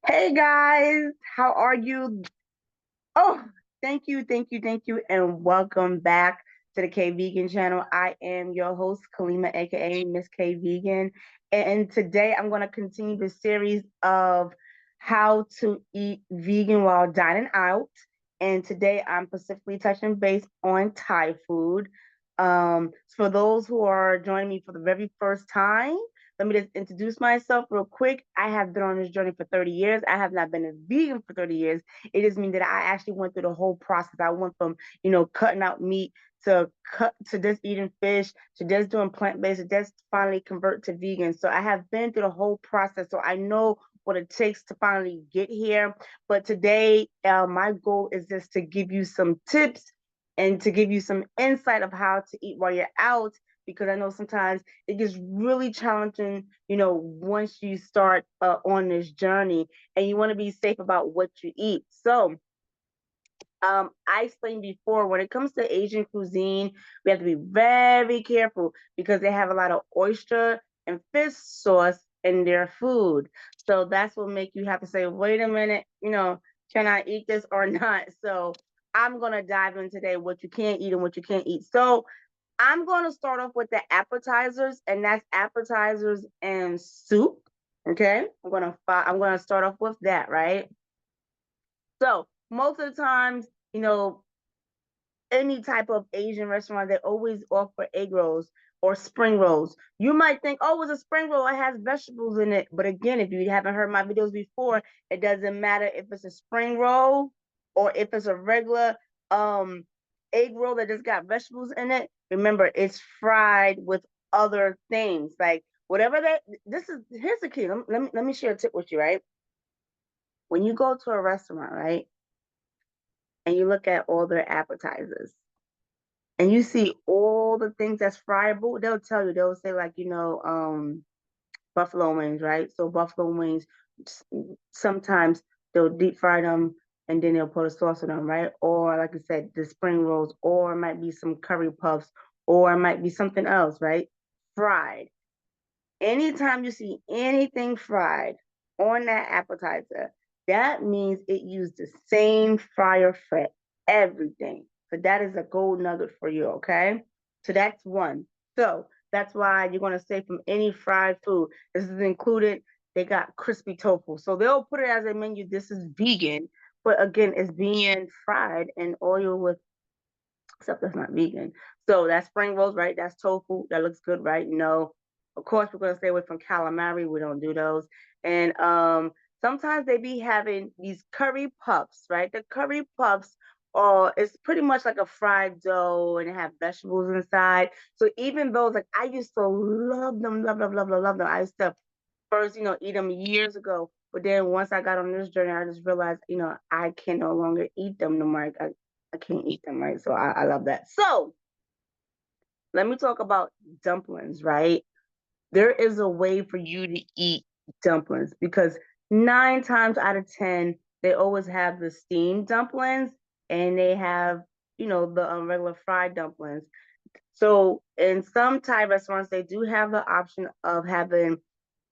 Hey guys, how are you? Oh, thank you, and welcome back to the Khay Vegan channel. I am your host, Kalima, aka Miss Khay Vegan, and today I'm going to continue the series of how to eat vegan while dining out. And today I'm specifically touching base on Thai food. For those who are joining me for the very first time, let me just introduce myself real quick. I have been on this journey for 30 years. I have not been a vegan for 30 years. It just means that I actually went through the whole process. I went from, cutting out meat to just eating fish to just doing plant-based to just finally convert to vegan. So I have been through the whole process. So I know what it takes to finally get here. But today, my goal is just to give you some tips and to give you some insight of how to eat while you're out, because I know sometimes it gets really challenging, once you start on this journey and you want to be safe about what you eat. So, I explained before, when it comes to Asian cuisine, we have to be very careful because they have a lot of oyster and fish sauce in their food. So that's what make you have to say, wait a minute, can I eat this or not? So I'm gonna dive in today what you can't eat and what you can't eat. So I'm going to start off with the appetizers, and that's appetizers and soup. Okay, I'm gonna start off with that, right? So most of the times, any type of Asian restaurant, they always offer egg rolls or spring rolls. You might think, oh, it's a spring roll, it has vegetables in it. But again, if you haven't heard my videos before, it doesn't matter if it's a spring roll or if it's a regular um egg roll that just got vegetables in it. Remember, it's fried with other things. Like whatever that this is here's the key. Let me share a tip with you, right? When you go to a restaurant, right, and you look at all their appetizers and you see all the things that's friable, they'll tell you, they'll say like, buffalo wings, right? So buffalo wings, sometimes they'll deep fry them and then they'll put a sauce on them, right? Or like I said, the spring rolls, or it might be some curry puffs, or it might be something else, right? Fried. Anytime you see anything fried on that appetizer, that means it used the same fryer for everything. So that is a gold nugget for you, okay? So that's one. So that's why you're gonna say from any fried food, this is included. They got crispy tofu. So they'll put it as a menu. This is vegan, but again, it's being fried in oil with stuff that's not vegan. So that's spring rolls, right? That's tofu. That looks good, right? No. Of course, we're gonna stay away from calamari. We don't do those. And sometimes they be having these curry puffs, right? The curry puffs are it's pretty much like a fried dough and they have vegetables inside. So even those, like I used to love them, love them. I used to first, eat them years ago. But then once I got on this journey, I just realized, I can no longer eat them no more. I can't eat them, right? So I love that. So let me talk about dumplings, right? There is a way for you to eat dumplings because 9 times out of 10, they always have the steamed dumplings and they have, the regular fried dumplings. So in some Thai restaurants, they do have the option of having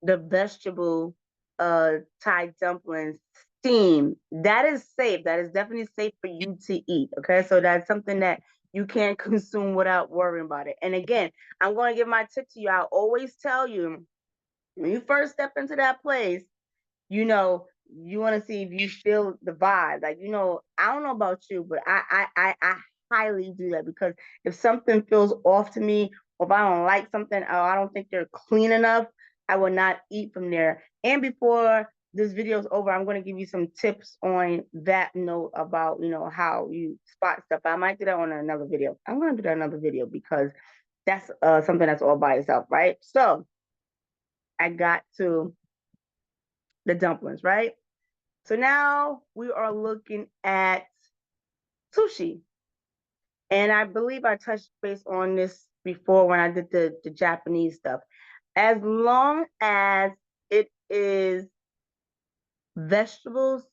the vegetable Thai dumplings steam. That is safe. That is definitely safe for you to eat. Okay. So that's something that you can consume without worrying about it. And again, I'm going to give my tip to you. I always tell you when you first step into that place, you want to see if you feel the vibe. Like, I don't know about you, but I highly do that because if something feels off to me, or if I don't like something, or I don't think they're clean enough, I will not eat from there. And before this video is over, I'm going to give you some tips on that note about, how you spot stuff. I might do that on another video. I'm going to do that another video because that's something that's all by itself, right? So I got to the dumplings, right? So now we are looking at sushi. And I believe I touched base on this before when I did the Japanese stuff. As long as it is vegetables,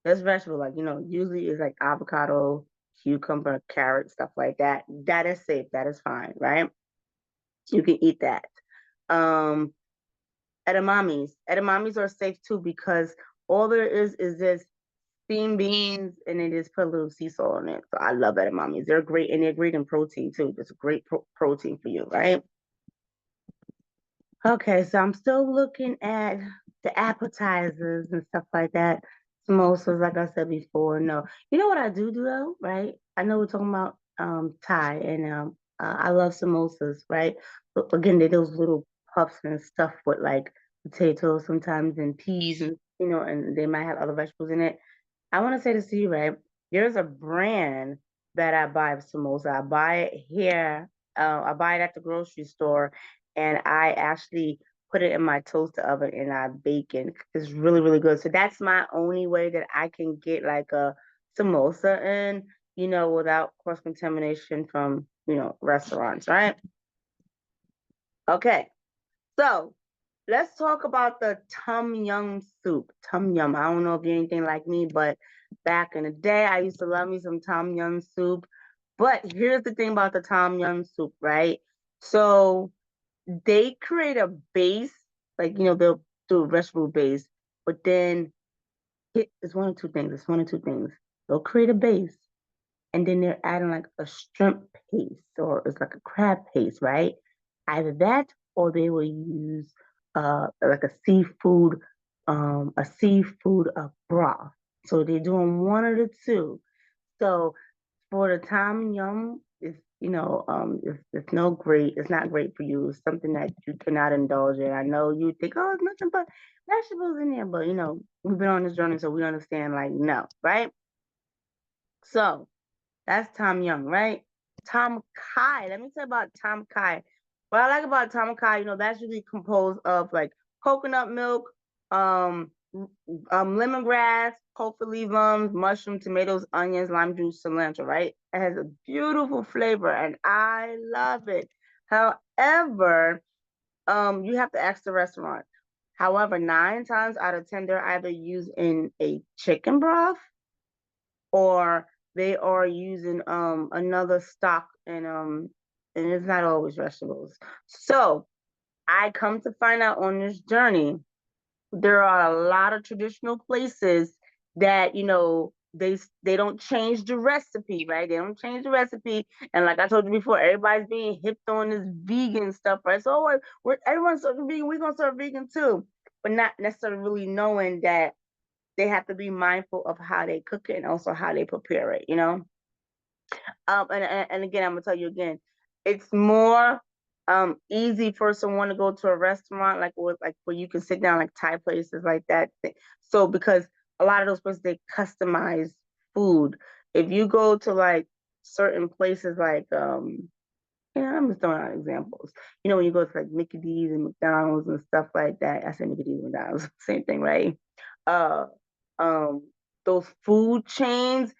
that's vegetable, like, usually it's like avocado, cucumber, carrot, stuff like that. That is safe. That is fine, right? You can eat that. Um, edamames. Edamames are safe too because all there is this steamed beans and it is put a little sea salt on it. So I love edamames. They're great and they're great in protein too. It's a great protein for you, right? Okay, so I'm still looking at the appetizers and stuff like that. Samosas, like I said before, no. You know what I do though, right? I know we're talking about Thai and I love samosas, right? But again, they're those little puffs and stuff with like potatoes sometimes and peas and and they might have other vegetables in it. I want to say this to you, right? There's a brand that I buy of samosa. I buy it here. I buy it at the grocery store, and I actually put it in my toaster oven and I bake it. It's really, really good. So that's my only way that I can get like a samosa in, without cross contamination from, restaurants, right? Okay. So let's talk about the tom yum soup. Tom yum. I don't know if you're anything like me, but back in the day, I used to love me some tom yum soup. But here's the thing about the tom yum soup, right? So they create a base, like they'll do a vegetable base, but then it's one or two things. It's one or two things. They'll create a base, and then they're adding like a shrimp paste or it's like a crab paste, right? Either that or they will use like a seafood broth. So they're doing one of the two. So for the tom yum, it's no great. It's not great for you. It's something that you cannot indulge in. I know you think, oh, it's nothing but vegetables in there, but we've been on this journey, so we understand. Like, no, right? So that's Tom Young, right? Tom Kai. Let me tell you about Tom Kai. What I like about Tom Kai, that's usually composed of like coconut milk, um, lemongrass, pulpa leaves, mushroom, tomatoes, onions, lime juice, cilantro, right? It has a beautiful flavor and I love it. However, you have to ask the restaurant. However, 9 times out of 10, they're either using a chicken broth or they are using another stock and it's not always vegetables. So I come to find out on this journey, there are a lot of traditional places that they don't change the recipe, right? They don't change the recipe, and like I told you before, everybody's being hipped on this vegan stuff, right? So everyone's serving vegan, we're gonna serve vegan too, but not necessarily really knowing that they have to be mindful of how they cook it and also how they prepare it. And again, I'm gonna tell you again, it's more easy for someone to go to a restaurant like where you can sit down like Thai places like that. So because a lot of those places they customize food. If you go to like certain places like yeah, I'm just throwing out examples. When you go to like Mickey D's and McDonald's and stuff like that. I say Mickey D's and McDonald's, same thing, right? Uh, um, those food chains,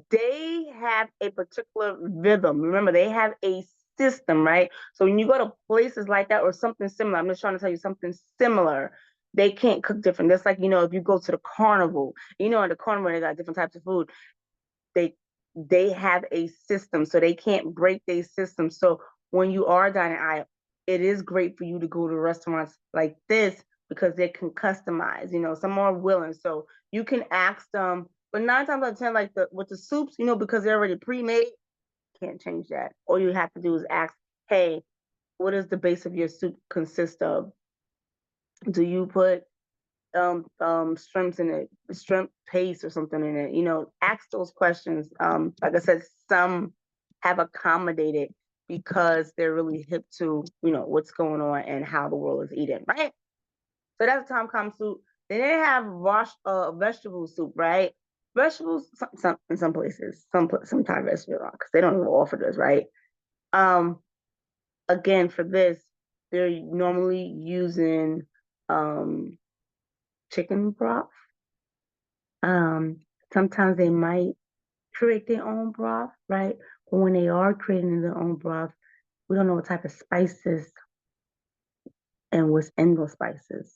they have a particular rhythm. Remember, they have a system, right? So when you go to places like that or something similar, I'm just trying to tell you something similar. They can't cook different. That's like, if you go to the carnival, at the carnival, they got different types of food. They they have a system, so they can't break their system. So when you are dining out, it is great for you to go to restaurants like this because they can customize. Some are willing, so you can ask them. But 9 times out of 10, like with the soups, because they're already pre-made, can't change that. All you have to do is ask, hey, what does the base of your soup consist of? Do you put shrimps in it, shrimp paste or something in it? Ask those questions. Like I said, some have accommodated because they're really hip to what's going on and how the world is eating, right? So that's tom kha soup. Then they have vegetable soup, right? Vegetables, some in some places, some Thai restaurants, because they don't even offer this, right? Um, Again, for this, they're normally using um chicken broth. Um, Sometimes they might create their own broth, right? But when they are creating their own broth, we don't know what type of spices and what's in those spices.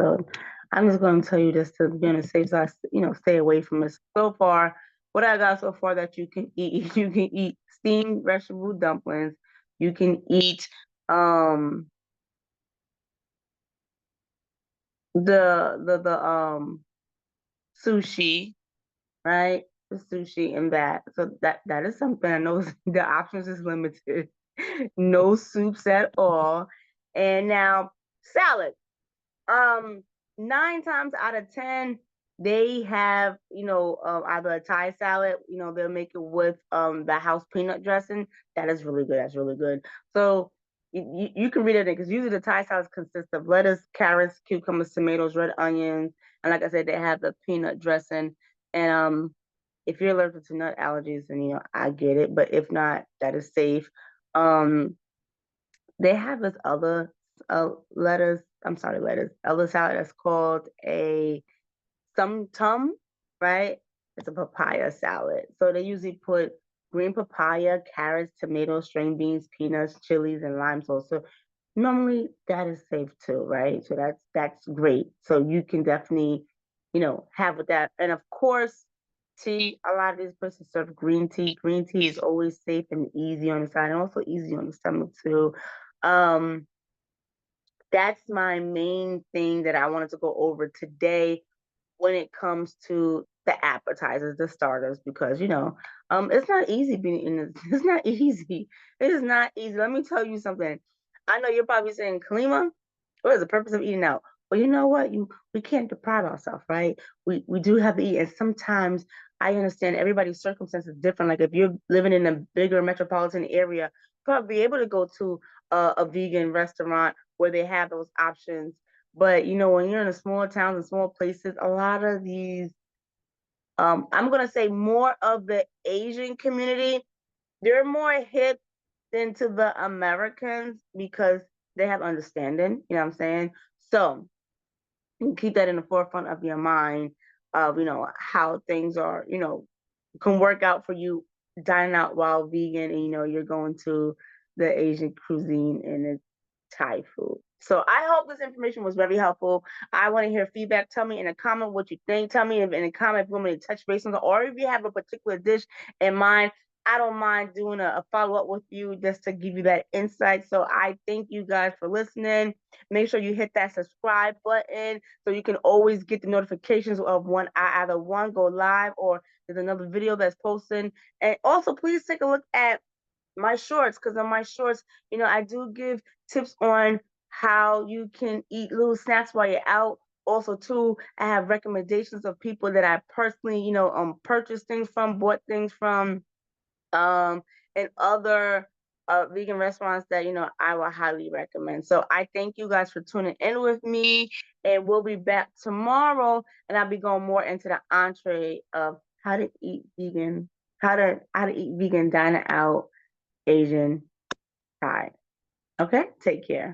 So I'm just going to tell you this to be on the safe side, stay away from this. So far, what I got so far that you can eat, you can eat steamed vegetable dumplings. You can eat um the sushi, right? The sushi and that. So that is something I know the options is limited. No soups at all. And now salad. Um, 9 times out of 10, they have, either a Thai salad, they'll make it with the house peanut dressing. That is really good. That's really good. So you can read it because usually the Thai salads consist of lettuce, carrots, cucumbers, tomatoes, red onions, and like I said, they have the peanut dressing. And if you're allergic to nut allergies, then I get it. But if not, that is safe. Um, they have this other lettuce. I'm sorry, lettuce. Other salad that's called a tum, right? It's a papaya salad. So they usually put green papaya, carrots, tomatoes, string beans, peanuts, chilies, and lime sauce. So normally that is safe too, right? So that's great. So you can definitely, have with that. And of course, tea. A lot of these places serve green tea. Green tea is always safe and easy on the side, and also easy on the stomach too. Um, that's my main thing that I wanted to go over today when it comes to the appetizers, the starters, because it's not easy being in this. It's not easy. It is not easy. Let me tell you something. I know you're probably saying, Kalima, what is the purpose of eating out? Well, you know what? We can't deprive ourselves, right? We do have to eat, and sometimes I understand everybody's circumstance is different. Like if you're living in a bigger metropolitan area, you'll probably be able to go to a vegan restaurant where they have those options. But when you're in a smaller towns and small places, a lot of these, I'm gonna say more of the Asian community, they're more hip than to the Americans because they have understanding. You know what I'm saying? So you keep that in the forefront of your mind of how things are, can work out for you dining out while vegan, and you're going to the Asian cuisine and it's Thai food. So I hope this information was very helpful. I want to hear feedback. Tell me in a comment what you think. Tell me in a comment if you want me to touch base on it, or if you have a particular dish in mind. I don't mind doing a follow-up with you just to give you that insight. So I thank you guys for listening. Make sure you hit that subscribe button so you can always get the notifications of when I either go live or there's another video that's posting. And also, please take a look at my shorts, because on my shorts, I do give tips on how you can eat little snacks while you're out. Also, too, I have recommendations of people that I personally, purchased things from, bought things from, um, and other vegan restaurants that I will highly recommend. So I thank you guys for tuning in with me, and we'll be back tomorrow, and I'll be going more into the entree of how to eat vegan, how to eat vegan dining out Asian Thai. Okay, take care.